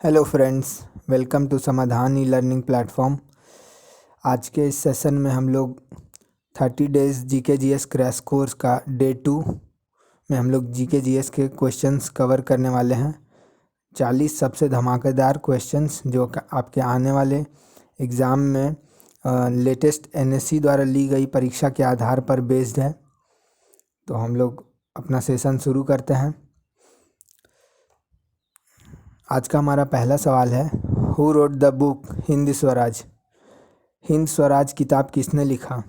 Hello friends, welcome to समाधान e learning platform. आज के इस सेशन में हम लोग 30 days GK GS crash course का डे 2 में हम लोग जीके जीएस के क्वेश्चंस कवर करने वाले हैं। 40 सबसे धमाकेदार क्वेश्चंस जो आपके आने वाले एग्ज़ाम में लेटेस्ट एनएससी द्वारा ली गई परीक्षा के आधार पर बेस्ड है। तो हम लोग अपना सेशन शुरू करते हैं। आज का हमारा पहला सवाल है, who wrote the book Hind Swaraj? Hind Swaraj किताब किसने लिखा?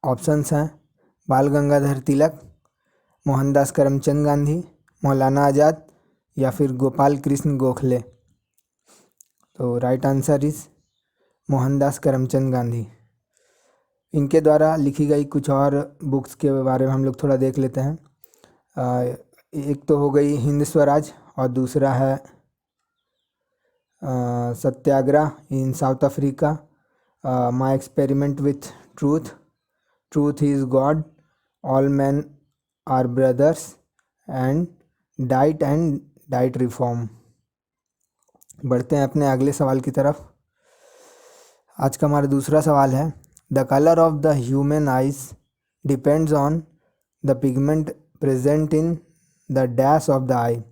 ऑप्शंस हैं बाल गंगाधर तिलक, मोहनदास करमचंद गांधी, मौलाना आज़ाद या फिर गोपाल कृष्ण गोखले। तो right answer is Mohandas Karamchand Gandhi. इनके द्वारा लिखी गई कुछ और बुक्स के बारे में हम लोग थोड़ा देख लेते हैं। एक तो हो गई हिंद स्वराज और दूसरा है Satyagraha in South Africa, my experiment with truth, truth is God, all man are brothers and diet reform. बढ़ते हैं अपने अगले सवाल की तरफ। आज का हमारा दूसरा सवाल है, the colour of the human eyes depends on the pigment present in the dash of the eye.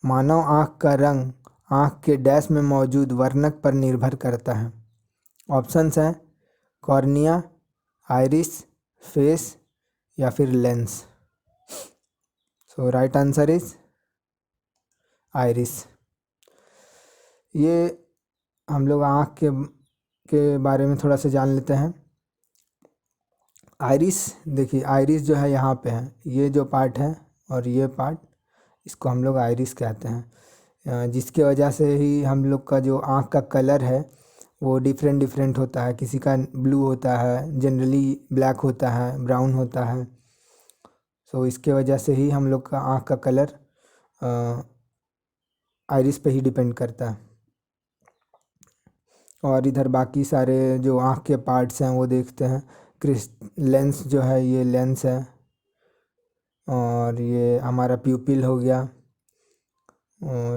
मानव आँख का रंग आँख के डैश में मौजूद वर्णक पर निर्भर करता है। ऑप्शंस हैं कॉर्निया, आइरिस, फेस या फिर lens. So right answer is iris. ये हम लोग आँख के बारे में थोड़ा सा जान लेते हैं। आइरिस, देखिए आइरिस जो है यहाँ पे है, ये जो पार्ट है और ये पार्ट, इसको हम लोग आइरिस कहते हैं, जिसके वजह से ही हम लोग का जो आँख का कलर है वो डिफरेंट होता है। किसी का ब्लू होता है, जनरली ब्लैक होता है, ब्राउन होता है। सो इसके वजह से ही हम लोग का आँख का कलर आइरिस पे ही डिपेंड करता है। और इधर बाकी सारे जो आँख के पार्ट्स हैं वो देखते हैं। लेंस जो है ये लेंस है, और ये हमारा प्यूपिल हो गया,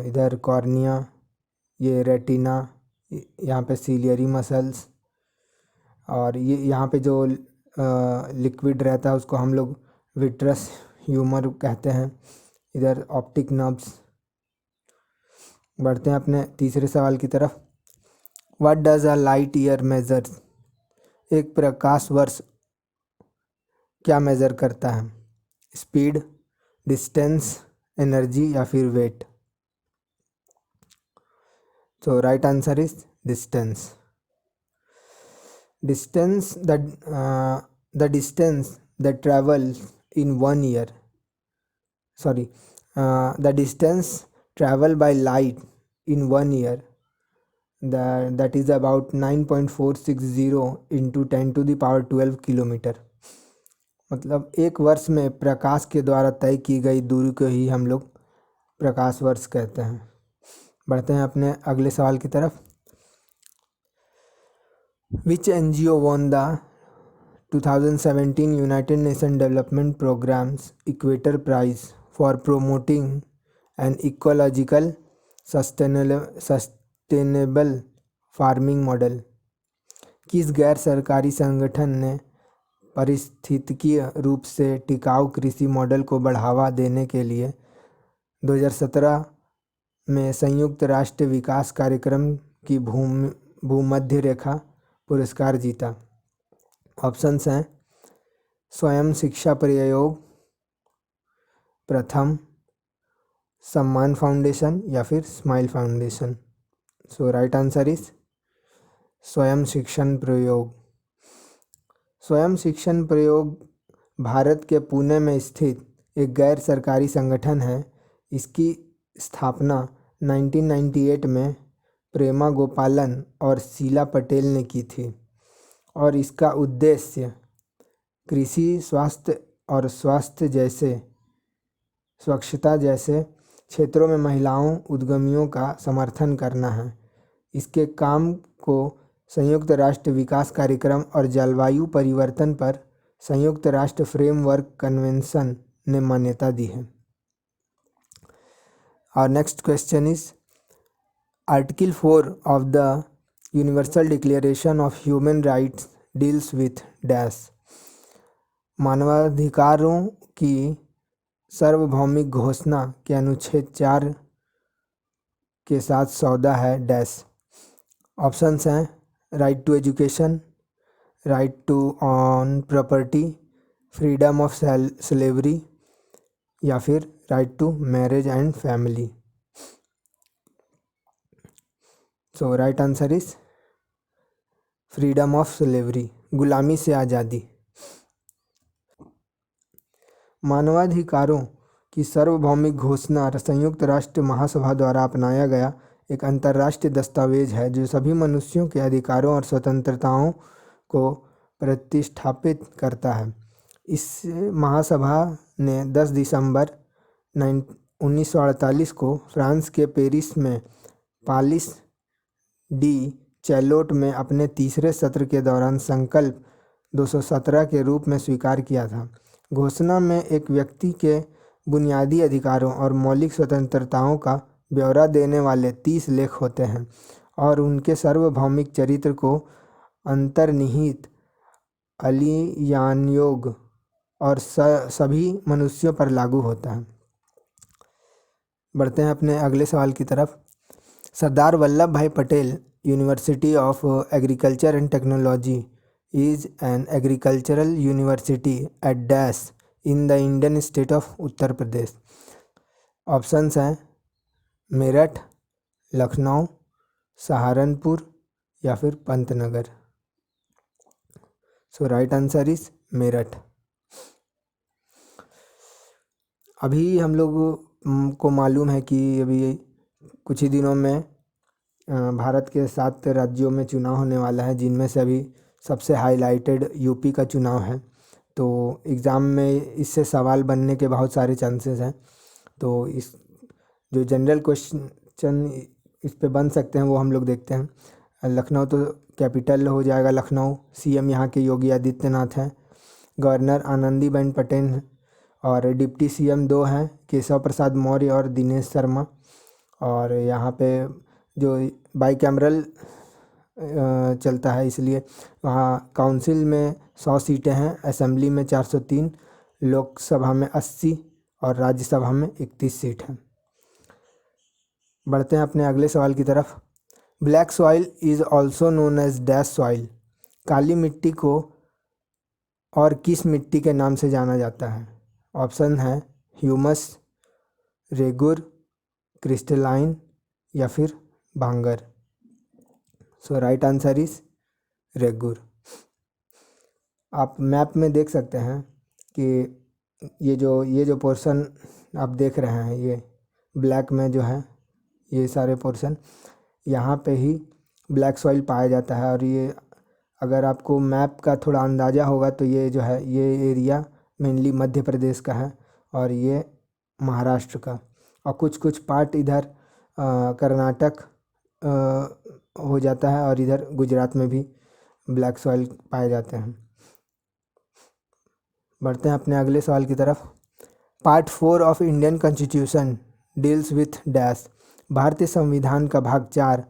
इधर कॉर्निया, ये रेटिना, यहाँ पे सीलियरी मसल्स, और ये यहाँ पे जो लिक्विड रहता है उसको हम लोग विट्रस ह्यूमर कहते हैं। इधर ऑप्टिक नर्व्स। बढ़ते हैं अपने तीसरे सवाल की तरफ। What does a light year measures? एक प्रकाश वर्ष क्या मेज़र करता है? स्पीड, डिस्टेंस, एनर्जी या फिर wait. So right answer is distance. The distance that travels in 1 year. The distance traveled by light in 1 year. That is about 9.460 into 10 to the power 12 kilometre. मतलब एक वर्ष में प्रकाश के द्वारा तय की गई दूरी को ही हम लोग प्रकाश वर्ष कहते हैं। बढ़ते हैं अपने अगले सवाल की तरफ। विच NGO won the 2017 United Nations Development Program's Equator Prize for promoting an ecological sustainable farming model? किस गैर सरकारी संगठन ने पारिस्थितिकीय रूप से टिकाऊ कृषि मॉडल को बढ़ावा देने के लिए 2017 में संयुक्त राष्ट्र विकास कार्यक्रम की भूमध्य रेखा पुरस्कार जीता? ऑप्शंस हैं स्वयं शिक्षा प्रयोग, प्रथम, सम्मान फाउंडेशन या फिर smile foundation. So right answer is स्वयं शिक्षण प्रयोग। स्वयं शिक्षण प्रयोग भारत के पुणे में स्थित एक गैर सरकारी संगठन है। इसकी स्थापना 1998 में प्रेमा गोपालन और शीला पटेल ने की थी, और इसका उद्देश्य कृषि, स्वास्थ्य और स्वच्छता जैसे क्षेत्रों में महिलाओं उद्यमियों का समर्थन करना है। इसके काम को संयुक्त राष्ट्र विकास कार्यक्रम और जलवायु परिवर्तन पर संयुक्त राष्ट्र फ्रेमवर्क कन्वेंशन ने मान्यता दी है। Our next question is Article 4 of the Universal Declaration of Human Rights deals with dash. मानवाधिकारों की सार्वभौमिक घोषणा के अनुच्छेद 4 के साथ सौदा है डैश। ऑप्शंस हैं right to education, right to own property, freedom of slavery या फिर right to marriage and family. So right answer is freedom of slavery, गुलामी से आज़ादी। मानवाधिकारों की सार्वभौमिक घोषणा संयुक्त राष्ट्र महासभा द्वारा अपनाया गया एक अंतर्राष्ट्रीय दस्तावेज है जो सभी मनुष्यों के अधिकारों और स्वतंत्रताओं को प्रतिष्ठापित करता है। इस महासभा ने 10 दिसंबर 1948 को फ्रांस के पेरिस में पालिस डी चैलोट में अपने तीसरे सत्र के दौरान संकल्प 217 के रूप में स्वीकार किया था। घोषणा में एक व्यक्ति के बुनियादी अधिकारों और मौलिक स्वतंत्रताओं का ब्यौरा देने वाले 30 लेख होते हैं और उनके सार्वभौमिक चरित्र को अंतर्निहित अलियानयोग और सभी मनुष्यों पर लागू होता है। बढ़ते हैं अपने अगले सवाल की तरफ। सरदार वल्लभ भाई Patel university of agriculture and technology is an agricultural university at Dash in the Indian state of Uttar Pradesh. Options हैं मेरठ, लखनऊ, सहारनपुर या फिर पंतनगर। सो राइट आंसर इज मेरठ। अभी हम लोग को मालूम है कि अभी कुछ ही दिनों में भारत के 7 राज्यों में चुनाव होने वाला है, जिनमें से अभी सबसे हाईलाइटेड यूपी का चुनाव है। तो एग्ज़ाम में इससे सवाल बनने के बहुत सारे चांसेस हैं। तो इस जो जनरल क्वेश्चन इस पे बन सकते हैं वो हम लोग देखते हैं। लखनऊ तो कैपिटल हो जाएगा, लखनऊ। सीएम यहाँ के योगी आदित्यनाथ हैं, गवर्नर आनंदीबेन पटेल हैं और डिप्टी सीएम 2 हैं, केशव प्रसाद मौर्य और दिनेश शर्मा। और यहाँ पे जो बाईकैमरल चलता है इसलिए वहाँ काउंसिल में 100 सीटें हैं, असेंबली में 403, लोकसभा में 80 और राज्यसभा में 31 सीट हैं। बढ़ते हैं अपने अगले सवाल की तरफ। Black soil is also known as dash soil. काली मिट्टी को और किस मिट्टी के नाम से जाना जाता है? ऑप्शन है ह्यूमस, रेगुर, क्रिस्टलाइन या फिर भांगर। सो राइट आंसर इज रेगुर। आप मैप में देख सकते हैं कि ये जो पोर्शन आप देख रहे हैं, ये ब्लैक में जो है ये सारे पोर्शन, यहाँ पे ही ब्लैक सॉइल पाया जाता है। और ये अगर आपको मैप का थोड़ा अंदाज़ा होगा तो ये जो है ये एरिया मेनली मध्य प्रदेश का है और ये महाराष्ट्र का, और कुछ पार्ट इधर कर्नाटक हो जाता है और इधर गुजरात में भी ब्लैक सॉइल पाए जाते हैं। बढ़ते हैं अपने अगले सवाल की तरफ। Part 4 of Indian constitution deals with dash. भारतीय संविधान का भाग 4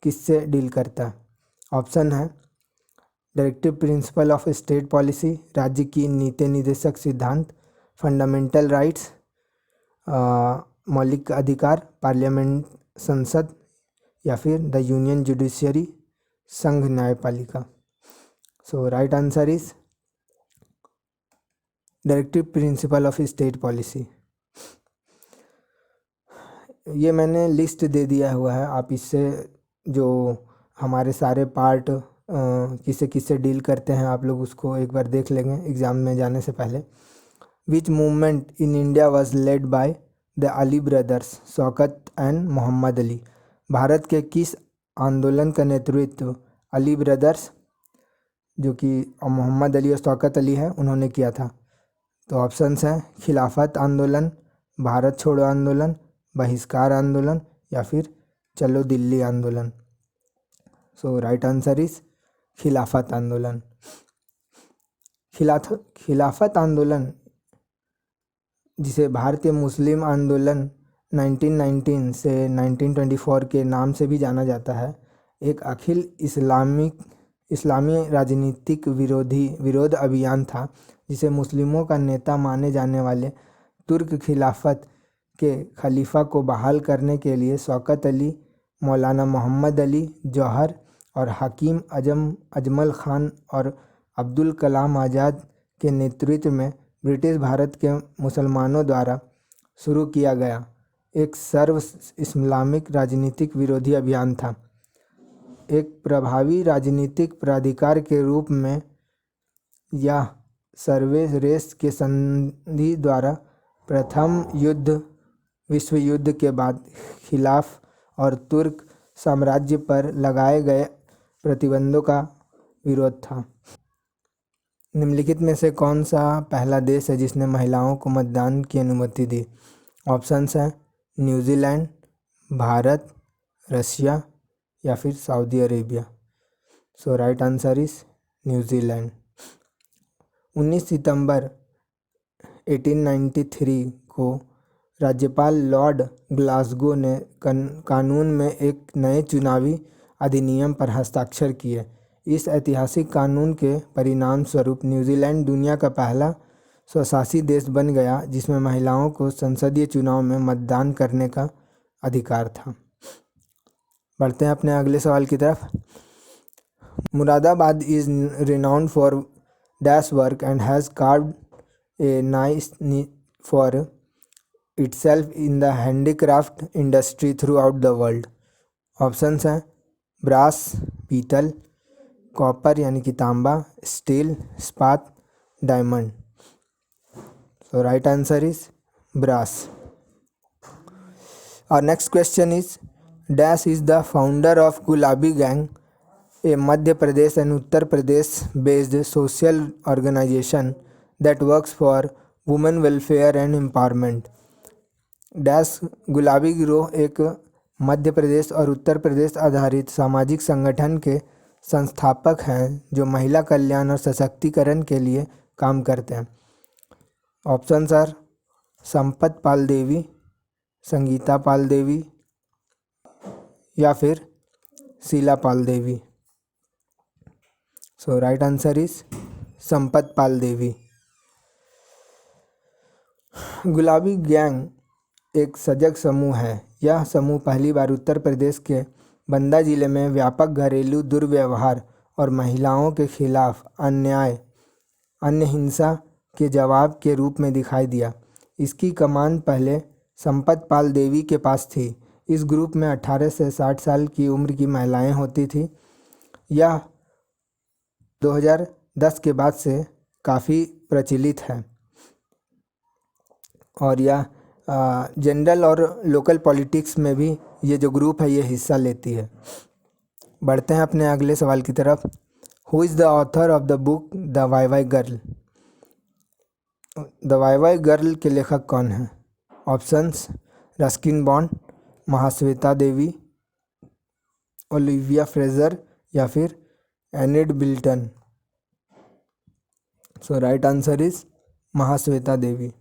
किससे डील करता है? ऑप्शन है directive principle of state policy, राज्य की नीति निर्देशक सिद्धांत, फंडामेंटल राइट्स, मौलिक अधिकार, पार्लियामेंट संसद या फिर द यूनियन जुडिशियरी, संघ न्यायपालिका। So right answer is directive principle of state policy. ये मैंने लिस्ट दे दिया हुआ है, आप इससे जो हमारे सारे पार्ट किससे किससे डील करते हैं आप लोग उसको एक बार देख लेंगे एग्ज़ाम में जाने से पहले। Which movement in India was led by the Ali brothers, Shaukat and Mohammad Ali. Bharat के किस आंदोलन का नेतृत्व अली ब्रदर्स, जो कि मोहम्मद अली और शौकत अली है, उन्होंने किया था? तो ऑप्शंस हैं खिलाफत आंदोलन, भारत छोड़ो आंदोलन, बहिष्कार आंदोलन या फिर चलो दिल्ली आंदोलन। सो राइट आंसर इज खिलाफत आंदोलन। खिलाफत आंदोलन, जिसे भारतीय मुस्लिम आंदोलन 1919 से 1924 के नाम से भी जाना जाता है, एक अखिल इस्लामी राजनीतिक विरोध अभियान था जिसे मुस्लिमों का नेता माने जाने वाले तुर्क खिलाफत के खलीफा को बहाल करने के लिए शौकत अली, मौलाना मोहम्मद अली जौहर और हकीम अजमल खान और अब्दुल कलाम आज़ाद के नेतृत्व में ब्रिटिश भारत के मुसलमानों द्वारा शुरू किया गया एक सर्व इस्लामिक राजनीतिक विरोधी अभियान था। एक प्रभावी राजनीतिक प्राधिकार के रूप में यह सर्वरेस के संधि द्वारा प्रथम विश्व युद्ध के बाद खिलाफ और तुर्क साम्राज्य पर लगाए गए प्रतिबंधों का विरोध था। निम्नलिखित में से कौन सा पहला देश है जिसने महिलाओं को मतदान की अनुमति दी? ऑप्शंस हैं न्यूजीलैंड, भारत, रशिया या फिर Saudi Arabia. So right answer is New Zealand. 19 सितंबर 1893 को राज्यपाल लॉर्ड ग्लासगो ने कानून में एक नए चुनावी अधिनियम पर हस्ताक्षर किए। इस ऐतिहासिक कानून के परिणाम स्वरूप न्यूजीलैंड दुनिया का पहला स्वशासी देश बन गया जिसमें महिलाओं को संसदीय चुनाव में मतदान करने का अधिकार था। बढ़ते हैं अपने अगले सवाल की तरफ। Moradabad is renowned for dash work and has carved a nice for itself in the handicraft industry throughout the world। Options हैं ब्रास पीतल, कॉपर यानी कि तांबा, स्टील, इस्पात, diamond. So right answer is brass. और next question is dash is the founder of Gulabi gang, a Madhya Pradesh and Uttar Pradesh based social organisation that works for women welfare and empowerment. Dash Gulabi गिरोह एक मध्य प्रदेश और उत्तर प्रदेश आधारित सामाजिक संगठन के संस्थापक हैं जो महिला कल्याण और सशक्तिकरण के लिए काम करते हैं। ऑप्शंस आर संपत पाल देवी, संगीता पाल देवी या फिर शीला पाल देवी। सो राइट आंसर इज संपत पाल देवी। गुलाबी गैंग एक सजग समूह है। यह समूह पहली बार उत्तर प्रदेश के बंदा जिले में व्यापक घरेलू दुर्व्यवहार और महिलाओं के खिलाफ अन्य हिंसा के जवाब के रूप में दिखाई दिया। इसकी कमान पहले संपत पाल देवी के पास थी। इस ग्रुप में 18 से 60 साल की उम्र की महिलाएं होती थी। यह 2010 के बाद से काफ़ी प्रचलित है और यह जनरल और लोकल पॉलिटिक्स में भी ये जो ग्रुप है ये हिस्सा लेती है। बढ़ते हैं अपने अगले सवाल की तरफ। Who is the author of the book the why why girl? The why why girl के लेखक कौन हैं? Options Ruskin Bond, Mahasweta Devi, Olivia Fraser या फिर Enid Blyton. So right answer is Mahasweta Devi.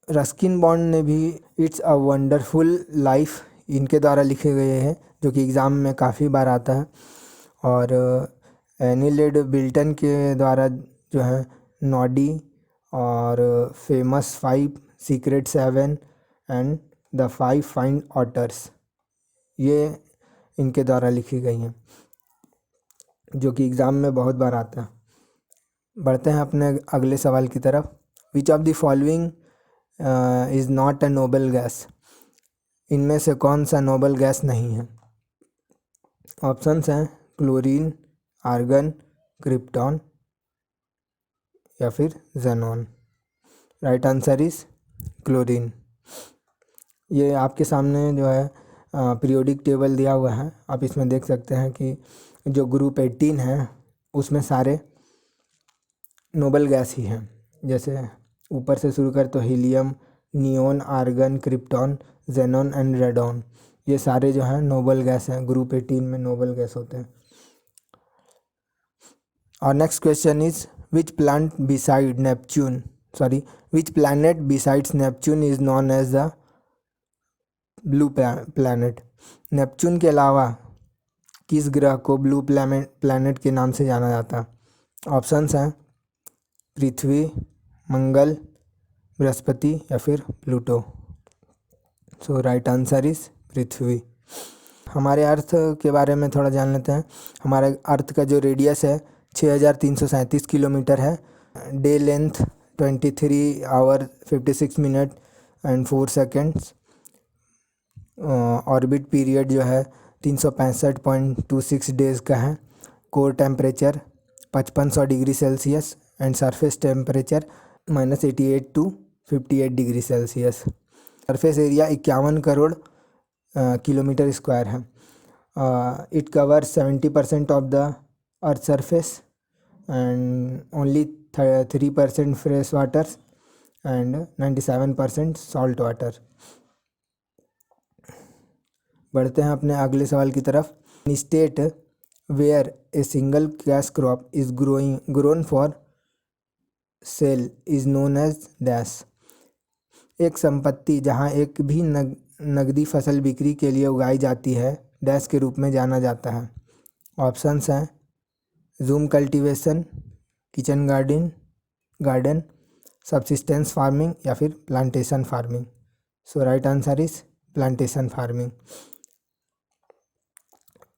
Ruskin Bond ने भी इट्स अ वंडरफुल लाइफ इनके द्वारा लिखे गए हैं जो कि एग्ज़ाम में काफ़ी बार आता है। और एनिड बिल्टन के द्वारा जो है नॉडी और famous 5, secret 7 and the 5 find otters ये इनके द्वारा लिखी गई हैं जो कि एग्ज़ाम में बहुत बार आता है। बढ़ते हैं अपने अगले सवाल की तरफ। Which of the following is not a noble gas? इनमें से कौन सा नोबल गैस नहीं है? ऑप्शंस हैं क्लोरीन, आर्गन, क्रिप्टॉन या फिर xenon. Right answer is chlorine. ये आपके सामने जो है पीरियोडिक टेबल दिया हुआ है। आप इसमें देख सकते हैं कि जो ग्रुप 18 है उसमें सारे नोबल गैस ही हैं। जैसे ऊपर से शुरू कर तो helium, neon, argon, krypton, xenon and radon ये सारे जो हैं नोबल गैस हैं। ग्रुप 18 में नोबल गैस होते हैं। और next question is which plant beside Neptune which planet besides Neptune is known as the blue planet? Neptune के अलावा किस ग्रह को ब्लू प्लैनेट के नाम से जाना जाता है? ऑप्शंस हैं पृथ्वी, मंगल, बृहस्पति या फिर Pluto. So right answer is Prithvi. हमारे अर्थ के बारे में थोड़ा जान लेते हैं। हमारे अर्थ का जो रेडियस है 6337 किलोमीटर है। Day length 23 hour 56 minute and 4 seconds. Orbit period जो है 365.26 डेज़ का है। Core temperature 5500 degree Celsius and surface temperature -88 to 58 degree Celsius. Surface area 51 crore kilometre square है। It cover 70% of the Earth surface and only 3% fresh water and 97% salt water. बढ़ते हैं अपने अगले सवाल की तरफ। State where a single cash crop is grown for sale is known as dash. एक संपत्ति जहां एक भी नगदी फसल बिक्री के लिए उगाई जाती है डैश के रूप में जाना जाता है। ऑप्शंस हैं zoom cultivation, kitchen garden, subsistence farming या फिर plantation farming. So right answer is plantation farming.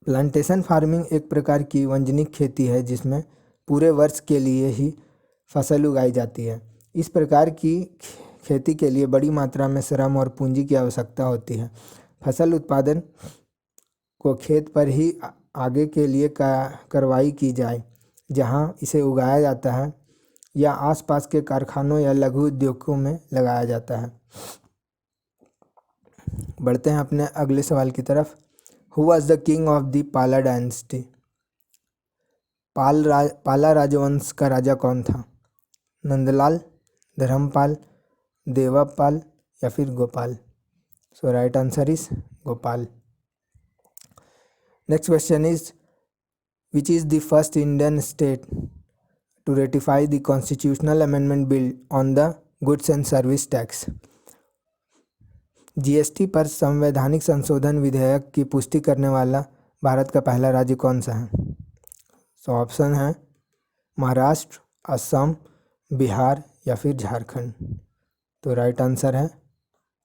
Plantation farming एक प्रकार की वाणिज्यिक खेती है जिसमें पूरे वर्ष के लिए ही फसल उगाई जाती है। इस प्रकार की खेती के लिए बड़ी मात्रा में श्रम और पूंजी की आवश्यकता होती है। फसल उत्पादन को खेत पर ही आगे के लिए कार्रवाई की जाए जहां इसे उगाया जाता है या आसपास के कारखानों या लघु उद्योगों में लगाया जाता है। बढ़ते हैं अपने अगले सवाल की तरफ। Who was the king of the पाला डायनेस्टी। पाला राजवंश का राजा कौन था? नंदलाल, धर्मपाल, देवपाल या फिर Gopal. So right answer is Gopal. Next question is which is the first Indian state to ratify the constitutional amendment bill on the goods and service tax. GST पर संवैधानिक संशोधन विधेयक की पुष्टि करने वाला भारत का पहला राज्य कौन सा है? सो ऑप्शन है महाराष्ट्र, असम, बिहार या फिर झारखंड। तो राइट आंसर है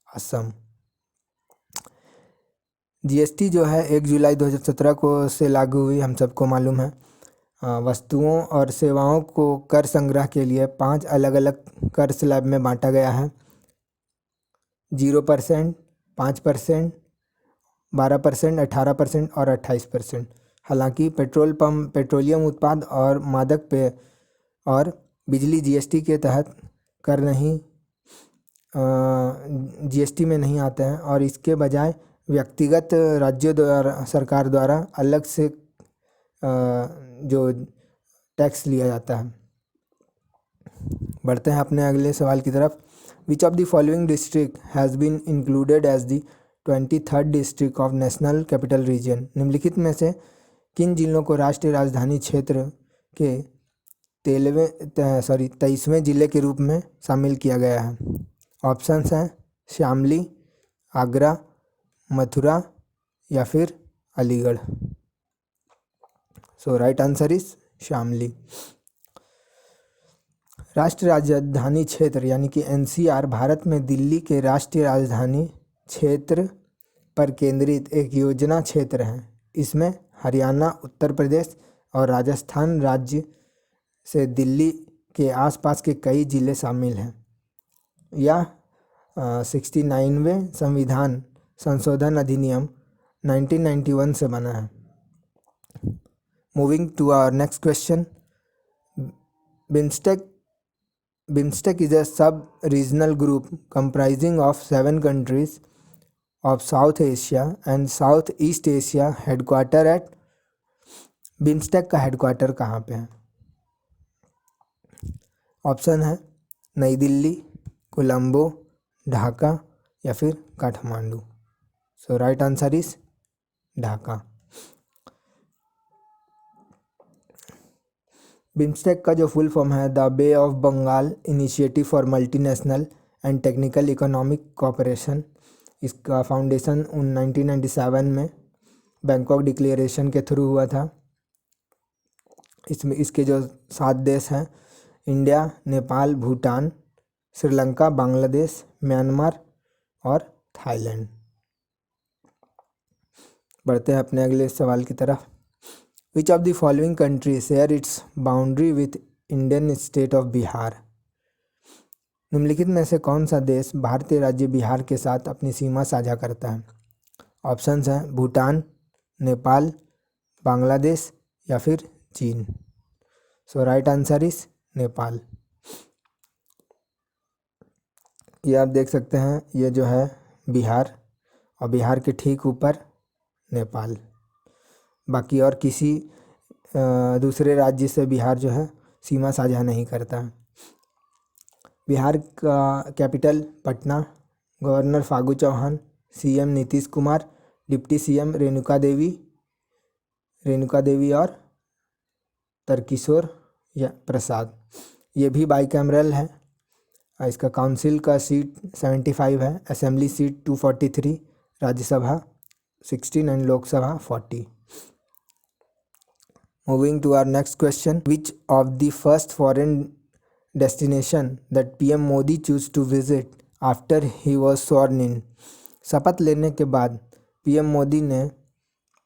असम। जीएसटी जो है 1 जुलाई 2017 को से लागू हुई, हम सबको मालूम है। वस्तुओं और सेवाओं को कर संग्रह के लिए 5 अलग अलग कर स्लैब में बांटा गया है। 0%, 5%, 12%, 18% और 28%। हालांकि पेट्रोलियम उत्पाद और मादक पेय और बिजली जीएसटी के तहत कर नहीं जीएसटी में नहीं आते हैं और इसके बजाय व्यक्तिगत राज्यों द्वारा सरकार द्वारा अलग से जो टैक्स लिया जाता है। बढ़ते हैं अपने अगले सवाल की तरफ। Which of the following district has been included as the 23rd district of national capital region. निम्नलिखित में से किन जिलों को राष्ट्रीय राजधानी क्षेत्र के 23वें जिले के रूप में शामिल किया गया है? ऑप्शंस हैं शामली, आगरा, मथुरा या फिर अलीगढ़। सो राइट आंसर इज शामली। राष्ट्रीय राजधानी क्षेत्र यानी कि एनसीआर भारत में दिल्ली के राष्ट्रीय राजधानी क्षेत्र पर केंद्रित एक योजना क्षेत्र है। इसमें हरियाणा, उत्तर प्रदेश और राजस्थान राज्य से दिल्ली के आसपास के कई जिले शामिल हैं। यह 69वें संविधान संशोधन अधिनियम 1991 से बना है। Moving to our next question. BIMSTEC is a sub-regional group comprising of 7 countries of South Asia and Southeast Asia headquarter at। BIMSTEC का हेडक्वार्टर कहाँ पे है? ऑप्शन है नई दिल्ली, कोलंबो, ढाका या फिर Kathmandu. So right answer is Dhaka. BIMSTEC का जो फुल फॉर्म है the Bay of Bengal initiative for multinational and technical economic cooperation. इसका फाउंडेशन 1997 में बैंकॉक डिक्लेरेशन के थ्रू हुआ था। इसमें इसके जो 7 देश हैं इंडिया, नेपाल, भूटान, श्रीलंका, बांग्लादेश, म्यांमार और थाईलैंड। बढ़ते हैं अपने अगले सवाल की तरफ। Which of the following country share its boundary with Indian state of Bihar. निम्नलिखित में से कौन सा देश भारतीय राज्य बिहार के साथ अपनी सीमा साझा करता है? ऑप्शंस हैं भूटान, नेपाल, बांग्लादेश या फिर चीन। सो राइट आंसर इज नेपाल। ये आप देख सकते हैं, ये जो है बिहार और बिहार के ठीक ऊपर नेपाल। बाकी और किसी दूसरे राज्य से बिहार जो है सीमा साझा नहीं करता है। बिहार का capital Patna, governor Phagu Chauhan, CM Nitish Kumar, deputy CM Renuka Devi और तर्किशोर या प्रसाद। ये भी बाईकैमरल है। इसका काउंसिल का सीट 75 है, assembly seat 243, Rajya Sabha 16 and Lok Sabha 40। Moving to our next question, which of the first foreign destination that PM Modi chose to visit after he was sworn in? शपथ लेने के बाद पीएम मोदी ने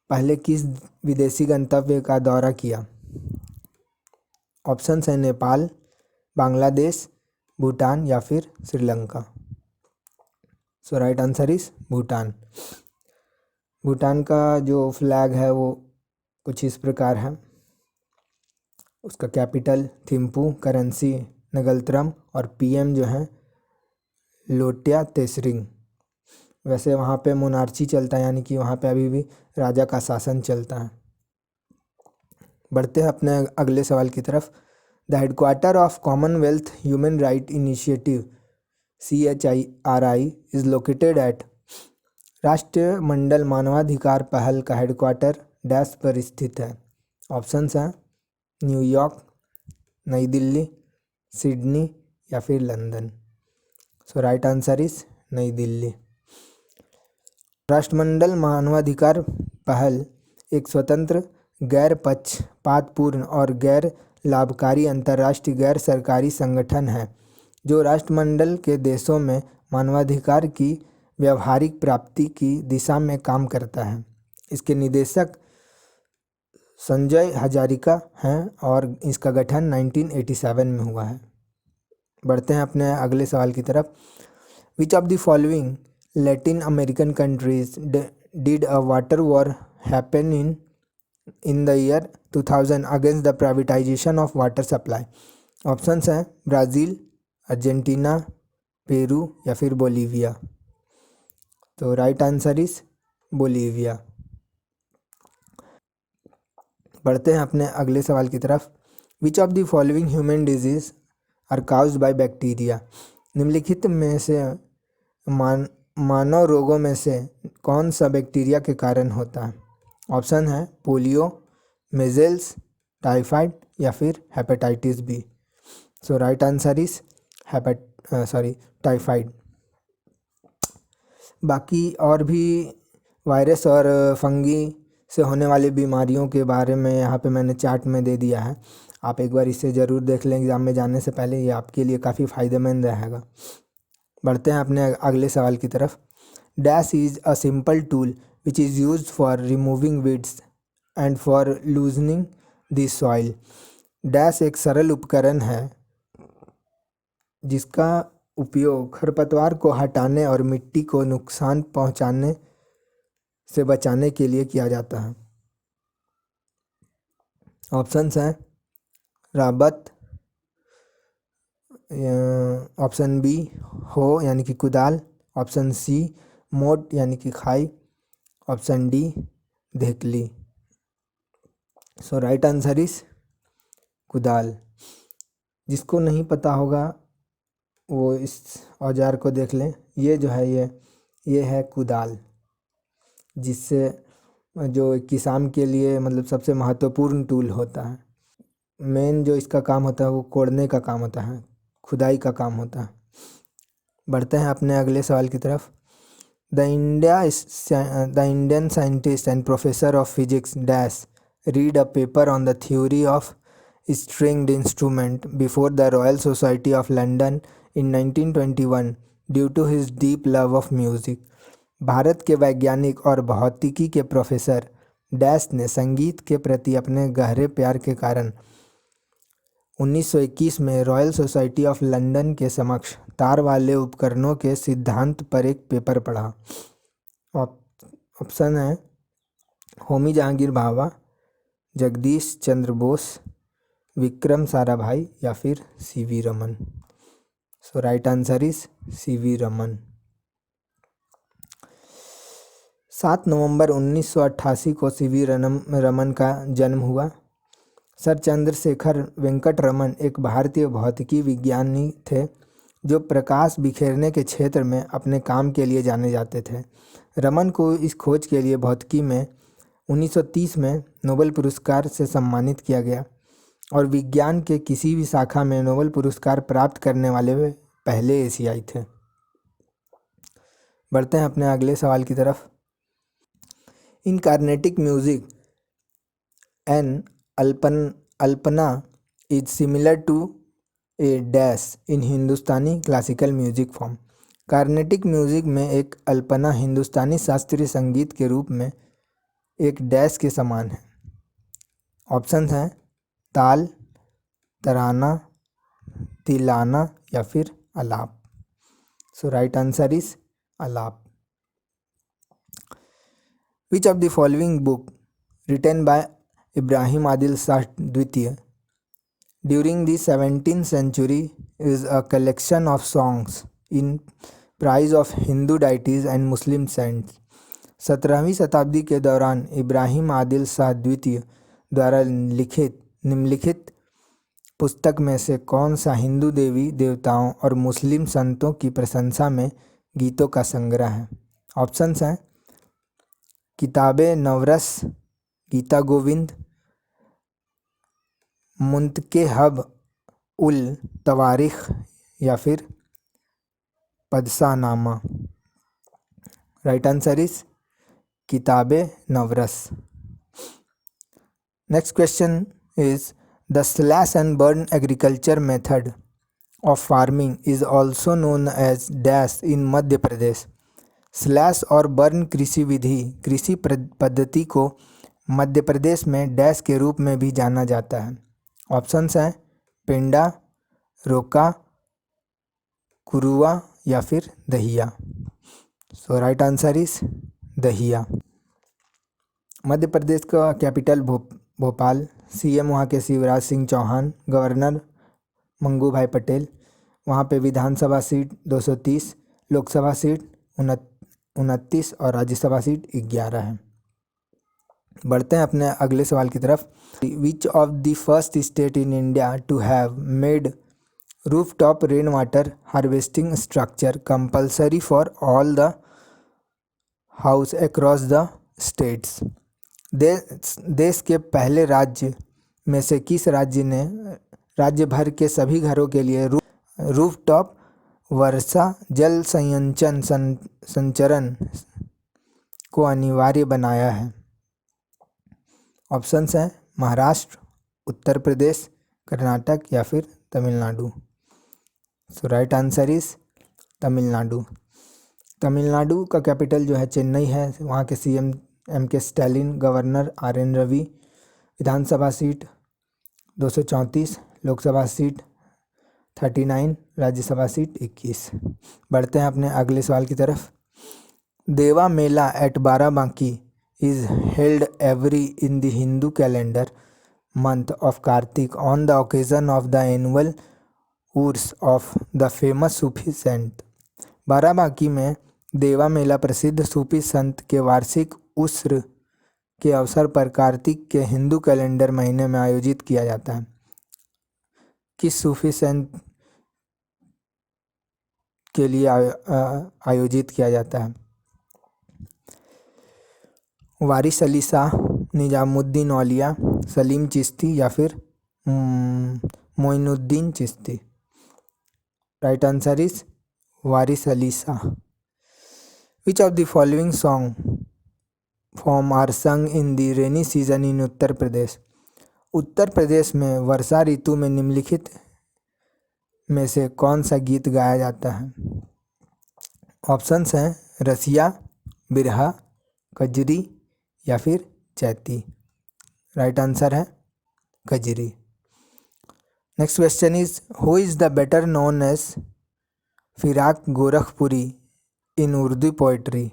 पहले किस विदेशी गंतव्य का दौरा किया? ऑप्शंस हैं नेपाल, बांग्लादेश, भूटान या फिर Sri Lanka. So right answer is Bhutan. Bhutan का जो फ्लैग है वो कुछ इस प्रकार है। उसका कैपिटल थिम्पू, करेंसी नगलत्रम और पीएम जो है लोट्या तेसरिंग। वैसे वहाँ पे मोनार्ची चलता है, यानी कि वहाँ पे अभी भी राजा का शासन चलता है। बढ़ते हैं अपने अगले सवाल की तरफ। The headquarter of Commonwealth human right initiative CHRI is located at. राष्ट्रमंडल मानवाधिकार पहल का हेडक्वार्टर डैश पर स्थित है? ऑप्शंस हैं न्यूयॉर्क, नई दिल्ली, सिडनी या फिर London. So right answer is नई दिल्ली। राष्ट्रमंडल मानवाधिकार पहल एक स्वतंत्र, गैर पक्षपातपूर्ण और गैर लाभकारी अंतर्राष्ट्रीय गैर सरकारी संगठन है जो राष्ट्रमंडल के देशों में मानवाधिकार की व्यावहारिक प्राप्ति की दिशा में काम करता है। इसके निदेशक संजय हजारिका हैं और इसका गठन 1987 में हुआ है। बढ़ते हैं अपने अगले सवाल की तरफ। Which of the following Latin American countries did a water war happen in the year 2000 against the privatisation of water supply? Options हैं ब्राज़ील, अर्जेंटीना, पेरू या फिर बोलीविया। तो राइट आंसर इज बोलीविया। बढ़ते हैं अपने अगले सवाल की तरफ। Which of the following human disease are caused by bacteria? निम्नलिखित में से मानव रोगों में से कौन सा बैक्टीरिया के कारण होता है? ऑप्शन है पोलियो, मेजल्स, टाइफाइड या फिर hepatitis B. So right answer is typhoid. बाकी और भी वायरस और फंगी से होने वाली बीमारियों के बारे में यहाँ पे मैंने चार्ट में दे दिया है। आप एक बार इसे ज़रूर देख लें एग्ज़ाम में जाने से पहले, ये आपके लिए काफ़ी फ़ायदेमंद रहेगा। बढ़ते हैं अपने अगले सवाल की तरफ। Dash is a simple tool which is used for removing weeds and for loosening the soil. Dash एक सरल उपकरण है जिसका उपयोग खरपतवार को हटाने और मिट्टी को नुकसान पहुंचाने से बचाने के लिए किया जाता है। ऑप्शंस हैं राबत, ऑप्शन बी हो यानी कि कुदाल, ऑप्शन सी मोट यानी कि खाई, ऑप्शन डी धेकली। सो राइट आंसर इज कुदाल। जिसको नहीं पता होगा वो इस औजार को देख लें। ये जो है ये है कुदाल, जिससे जो किसान के लिए मतलब सबसे महत्वपूर्ण टूल होता है। मेन जो इसका काम होता है वो कोड़ने का काम होता है, खुदाई का काम होता है। बढ़ते हैं अपने अगले सवाल की तरफ। The Indian scientist and professor of physics dash read a paper on the theory of stringed instrument before the Royal Society of London in 1921 due to his deep love of music. Bharat के वैज्ञानिक और भौतिकी के professor dash ने संगीत के प्रति अपने गहरे प्यार के कारण 1921 में रॉयल सोसाइटी ऑफ लंदन के समक्ष तार वाले उपकरणों के सिद्धांत पर एक पेपर पढ़ा। ऑप्शन है होमी जहांगीर भाभा, जगदीश चंद्र बोस, विक्रम साराभाई या फिर CV Raman. So right answer is CV Raman. 7 नवंबर 1988 को सीवी रमन का जन्म हुआ। सर चंद्रशेखर वेंकट रमन एक भारतीय भौतिकी विज्ञानी थे जो प्रकाश बिखेरने के क्षेत्र में अपने काम के लिए जाने जाते थे। रमन को इस खोज के लिए भौतिकी में 1930 में नोबेल पुरस्कार से सम्मानित किया गया और विज्ञान के किसी भी शाखा में नोबेल पुरस्कार प्राप्त करने वाले वे पहले एशियाई थे। बढ़ते हैं अपने अगले सवाल की तरफ। In Carnatic music an alapana is similar to a dash in Hindustani classical music form. Carnatic music में एक अल्पना हिंदुस्तानी शास्त्रीय संगीत के रूप में एक डैश के समान है। ऑप्शंस हैं ताल, तराना, तिलाना या फिर आलाप। सो right answer is alap. Which of the following book written by Ibrahim Adil Shah Dwitiya during the 17th century is a collection of songs in praise of Hindu deities and Muslim saints। 17वीं शताब्दी के दौरान इब्राहिम आदिल शाह द्वितीय द्वारा लिखित निम्नलिखित पुस्तक में से कौन सा हिंदू देवी देवताओं और मुस्लिम संतों की प्रशंसा में गीतों का संग्रह है। ऑप्शंस हैं किताबे नवरस, गीता गोविंद, मुंतकेहब उल तवारिख या फिर पदसानामा। Right answer is Kitabe Navras. Next question is the slash and burn agriculture method of farming is also known as dash in Madhya Pradesh. Slash और बर्न कृषि पद्धति को मध्य प्रदेश में डैश के रूप में भी जाना जाता है। ऑप्शंस हैं पेंडा, रोका, कुरुआ या फिर दहिया। सो right answer is Dahiya. Madhya Pradesh का कैपिटल भोपाल, सीएम वहाँ के शिवराज सिंह चौहान, गवर्नर मंगू भाई पटेल। वहाँ पे विधानसभा सीट 230, लोकसभा सीट 29 और राज्यसभा सीट 11 है। बढ़ते हैं अपने अगले सवाल की तरफ। Which of the first state in India to have made roof top rain water harvesting structure compulsory for all the house across the states. देश के पहले राज्य में से किस राज्य ने राज्य भर के सभी घरों के लिए रूफ टॉप वर्षा जल संचरण को अनिवार्य बनाया है। ऑप्शंस हैं महाराष्ट्र, उत्तर प्रदेश, कर्नाटक या फिर Tamil Nadu. So right answer is Tamil Nadu. Tamil Nadu का कैपिटल जो है चेन्नई है। वहाँ के CM M K. Stalin, governor R N. Ravi. Vidhan Sabha seat 234, Lok Sabha seat 39, Rajya Sabha seat 21। बढ़ते हैं अपने अगले सवाल की तरफ। Dewa mela at Barabanki is held every in the Hindu calendar month of Kartik on the occasion of the annual Urs of the famous Sufi saint। Barabanki में देवा मेला प्रसिद्ध सूफी संत के वार्षिक उर्स के अवसर पर कार्तिक के हिंदू कैलेंडर महीने में आयोजित किया जाता है। किस सूफी संत के लिए आयोजित किया जाता है? वारिस अली शाह, निजामुद्दीन औलिया, सलीम चिश्ती या फिर Moinuddin Chishti. Right answer is Waris Ali Shah. Which of the following song from are sung in the rainy season in Uttar Pradesh. Uttar Pradesh में वर्षा ऋतु में निम्नलिखित में से कौन सा गीत गाया जाता है। ऑप्शंस हैं रसिया, बिरहा, कजरी या फिर चैती। राइट आंसर है Kajari. Next question is who is the better known as Firaq Gorakhpuri in Urdu poetry.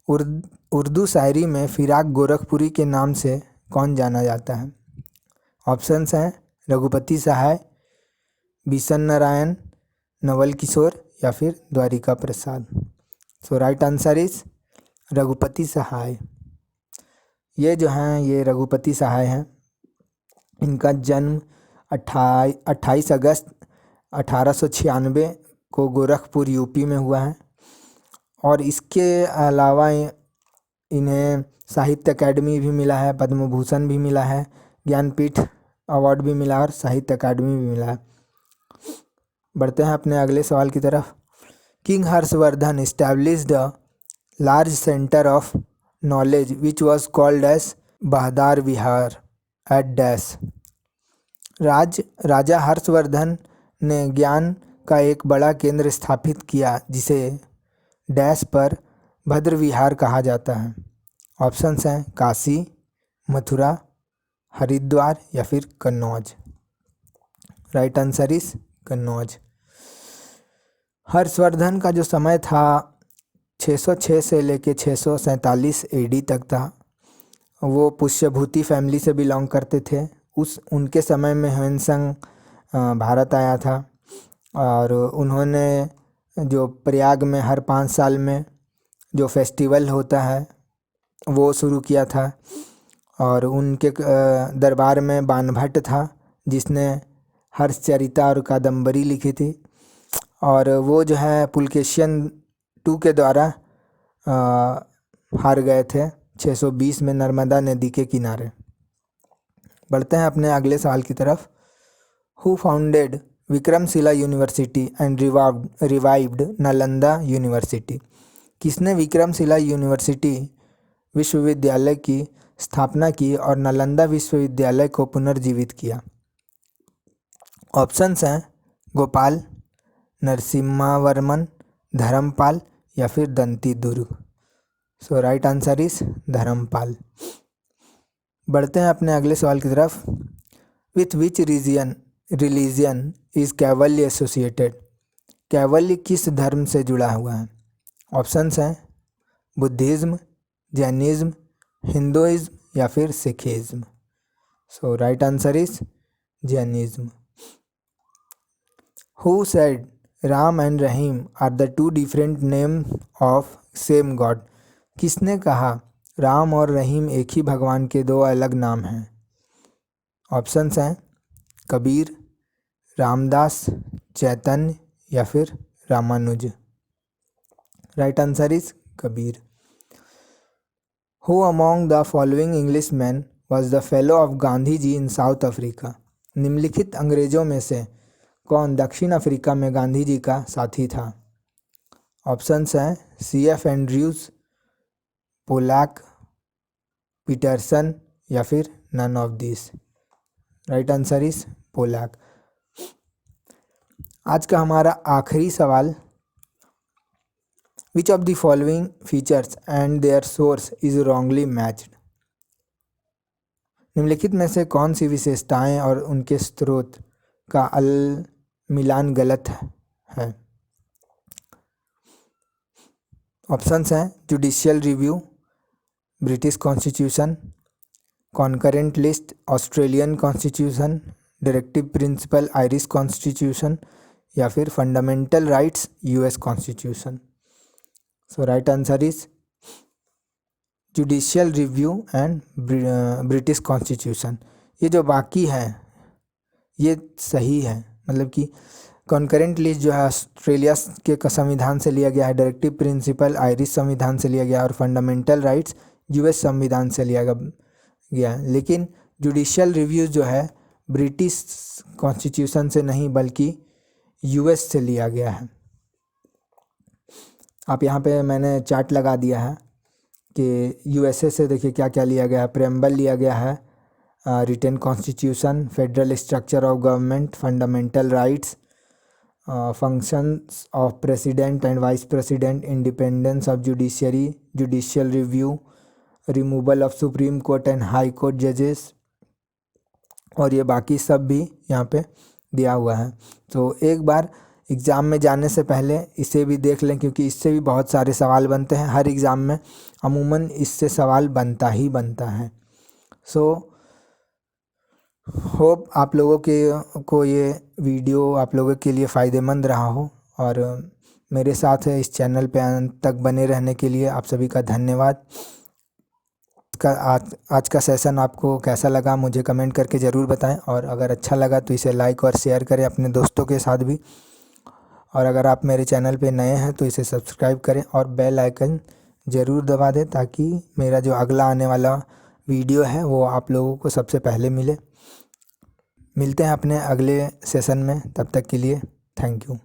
Urdu शायरी में फिराक गोरखपुरी के नाम से कौन जाना जाता है। ऑप्शंस हैं रघुपति सहाय, बिशन नारायण, नवल किशोर या फिर द्वारिका प्रसाद। सो राइट आंसर इज रघुपति सहाय। ये जो हैं ये रघुपति सहाय हैं। इनका जन्म 28 अगस्त 1896 को गोरखपुर यूपी में हुआ है। और इसके अलावा इन्हें साहित्य अकेडमी भी मिला है, पद्म भूषण भी मिला है, ज्ञानपीठ अवार्ड भी मिला और साहित्य अकादमी भी मिला है। बढ़ते हैं अपने अगले सवाल की तरफ। King Harshvardhan established a large centre of knowledge which was called as बहादार विहार एट डैश। राजा हर्षवर्धन ने ज्ञान का एक बड़ा केंद्र स्थापित किया जिसे डैश पर भद्र विहार कहा जाता है। ऑप्शंस हैं काशी, मथुरा, हरिद्वार या फिर Kannauj. Right answer is Kannauj. Harshvardhan का जो समय था 606 से लेके 647 एडी तक था। वो पुष्यभूति फैमिली से बिलोंग करते थे। उनके समय में ह्वेनसांग भारत आया था और उन्होंने जो प्रयाग में हर 5 साल में जो फेस्टिवल होता है वो शुरू किया था। और उनके दरबार में बाणभट्ट था जिसने हर्षचरिता और कादम्बरी लिखी थी। और वो जो है पुलकेशियन II के द्वारा हार गए थे 620 में नर्मदा नदी के किनारे। बढ़ते हैं अपने अगले सवाल की तरफ। Who founded Vikramshila university and revived Nalanda university. किसने विक्रमशिला यूनिवर्सिटी विश्वविद्यालय की स्थापना की और नालंदा विश्वविद्यालय को पुनर्जीवित किया। ऑप्शंस हैं गोपाल, नरसिम्हावर्मन, धर्मपाल या फिर दंती दुर्ग। सो राइट आंसर इज धर्मपाल। बढ़ते हैं अपने अगले सवाल की तरफ। With which religion is Kaivalya associated. कैवल्य किस धर्म से जुड़ा हुआ है। ऑप्शंस हैं बुद्धिज्म, जैनिज्म, हिंदुइज्म या फिर Sikhism. So right answer is Jainism. Who said Ram and Rahim are the 2 different name of same god. किसने कहा राम और रहीम एक ही भगवान के 2 अलग नाम हैं। ऑप्शंस हैं कबीर, रामदास, चैतन्य या फिर Ramanuja. Right answer is Kabir. Who among the following Englishman was the fellow of Gandhi ji in South Africa. निम्नलिखित अंग्रेजों में से कौन दक्षिण अफ्रीका में गांधी जी का साथी था। ऑप्शंस हैं CF एंड्रयूज, पोलैक, पीटरसन या फिर none of this. Right answer is Polak. आज का हमारा आखिरी सवाल। Which of the following features and their source is wrongly matched. निम्नलिखित में से कौन सी विशेषताएं और उनके स्रोत का मिलान गलत है। ऑप्शंस हैं judicial review, British constitution, concurrent list, Australian constitution, directive principle Irish constitution या फिर fundamental rights US constitution. So right answer is judicial review and British constitution. ये जो बाकी है ये सही है, मतलब कि कॉन्करेंट लिस्ट जो है ऑस्ट्रेलिया के संविधान से लिया गया है, डायरेक्टिव प्रिंसिपल आयरिश संविधान से लिया गया और फंडामेंटल राइट्स US संविधान से लिया गया है। लेकिन जुडिशियल रिव्यू जो है ब्रिटिश कॉन्स्टिट्यूशन से नहीं बल्कि यूएस से लिया गया है। आप यहाँ पे मैंने चार्ट लगा दिया है कि यूएसए से देखिए क्या क्या लिया गया है। प्रेम्बल लिया गया है, written constitution, federal structure of government, fundamental rights, functions of president and vice president, independence of judiciary, judicial review, removal of supreme court and high court जजेस, और ये बाकी सब भी यहाँ पे दिया हुआ है। तो एक बार एग्ज़ाम में जाने से पहले इसे भी देख लें, क्योंकि इससे भी बहुत सारे सवाल बनते हैं। हर एग्ज़ाम में अमूमन इससे सवाल बनता ही बनता है। सो होप आप लोगों के को ये वीडियो आप लोगों के लिए फ़ायदेमंद रहा हो, और मेरे साथ इस चैनल पे अंत तक बने रहने के लिए आप सभी का धन्यवाद। आज का सेशन आपको कैसा लगा मुझे कमेंट करके ज़रूर बताएं, और अगर अच्छा लगा तो इसे लाइक और शेयर करें अपने दोस्तों के साथ भी। और अगर आप मेरे चैनल पे नए हैं तो इसे सब्सक्राइब करें और बेल आइकन ज़रूर दबा दें, ताकि मेरा जो अगला आने वाला वीडियो है वो आप लोगों को सबसे पहले मिले। मिलते हैं अपने अगले सेशन में, तब तक के लिए थैंक यू।